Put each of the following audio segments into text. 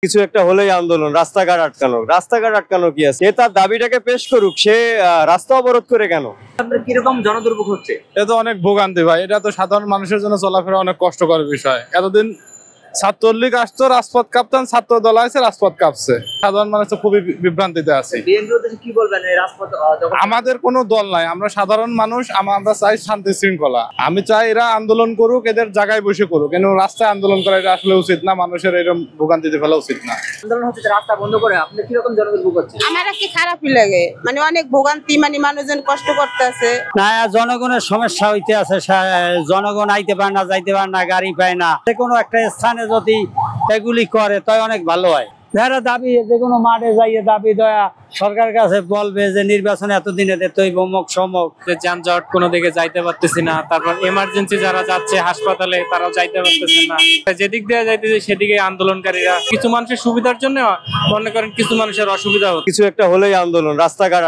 কিছু একটা হলেই আন্দোলন, রাস্তাঘাট আটকানো কি আছে? সে তার দাবিটাকে পেশ করুক, সে রাস্তা অবরোধ করে কেন? আপনার কিরকম জনদুর্ভোগ হচ্ছে? এটা তো অনেক ভোগান্তি ভাই, এটা তো সাধারণ মানুষের জন্য চলাফেরা অনেক কষ্টকর বিষয়। এতদিন ছাত্রলীগ আসতো, রাজপথ কাঁপতেন, ছাত্র দল আছে, রাজপথ কাঁপছে, সাধারণ মানুষ তো খুবই বিভ্রান্তিতে আছে। কি বলবেন এই রাজপথ? আমাদের কোনো দল নাই, আমরা সাধারণ মানুষ, আমরা চাই শান্তি শৃঙ্খলা। আমি চাই এরা আন্দোলন করুক, এদের জায়গায় বসে করুক, কিন্তু রাস্তায় আন্দোলন করা এটা আসলে উচিত না, মানুষের এরকম ভোগান্তিতে ফেলা উচিত না। আন্দোলন হচ্ছে, রাস্তা বন্ধ করে আপনি কিরকম জনদুর্ভোগ হচ্ছে? আমার কি খারাপই লাগে, অনেক ভোগান্তি, মানুষজন কষ্ট করতেছে না, জনগণের সমস্যা হইতে আছে। জনগণ আইতে পারে না, যাইতে পারে না, গাড়ি পায় না। যে কোনো একটা স্থানে যদি এগুলি করে তাই অনেক ভালো হয়। যারা দাবি, যে কোনো মাঠে যাইয়ে দাবি দেয়া সরকার কাছে বলবে যে নির্বাচন এতদিনে দিতে হইব, অমুক সমক। যানজট কোনো দিকে যাইতে পারতেছি না, তারপর এমার্জেন্সি যারা যাচ্ছে হাসপাতালে তারাও যাইতে পারতেছে না। যেদিক দিয়ে যাইতেছে সেদিকে আন্দোলনকারীরা কিছু মানুষের সুবিধার জন্য মনে করেন, কিছু মানুষের অসুবিধা হচ্ছে। কিছু একটা হলেই আন্দোলন, রাস্তাঘাট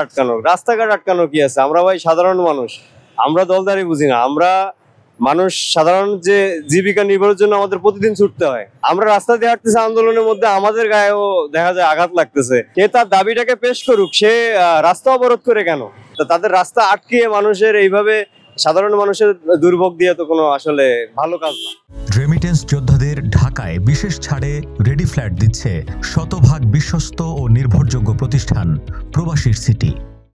আটকানো কি আছে? আমরা ভাই সাধারণ মানুষ, আমরা দলদারি বুঝি না। আমরা মানুষ, সাধারণ যে জীবিকা নির্বাহের জন্য আমাদের প্রতিদিন ছুটতে হয়। আমরা রাস্তা দিয়ে হাঁটতেছি, আন্দোলনের মধ্যে আমাদের গায়েও দেখা যায় আঘাত লাগতেছে। সে তার দাবিটাকে পেশ করুক, সে রাস্তা অবরোধ করে কেন? তাদের রাস্তা আটকিয়ে মানুষের এইভাবে সাধারণ মানুষের দুর্ভোগ দিয়ে তো কোনো আসলে ভালো কাজ না। রেমিটেন্স যোদ্ধাদের ঢাকায় বিশেষ ছাড়ে রেডি ফ্ল্যাট দিচ্ছে শতভাগ বিশ্বস্ত ও নির্ভরযোগ্য প্রতিষ্ঠান প্রবাসীর সিটি।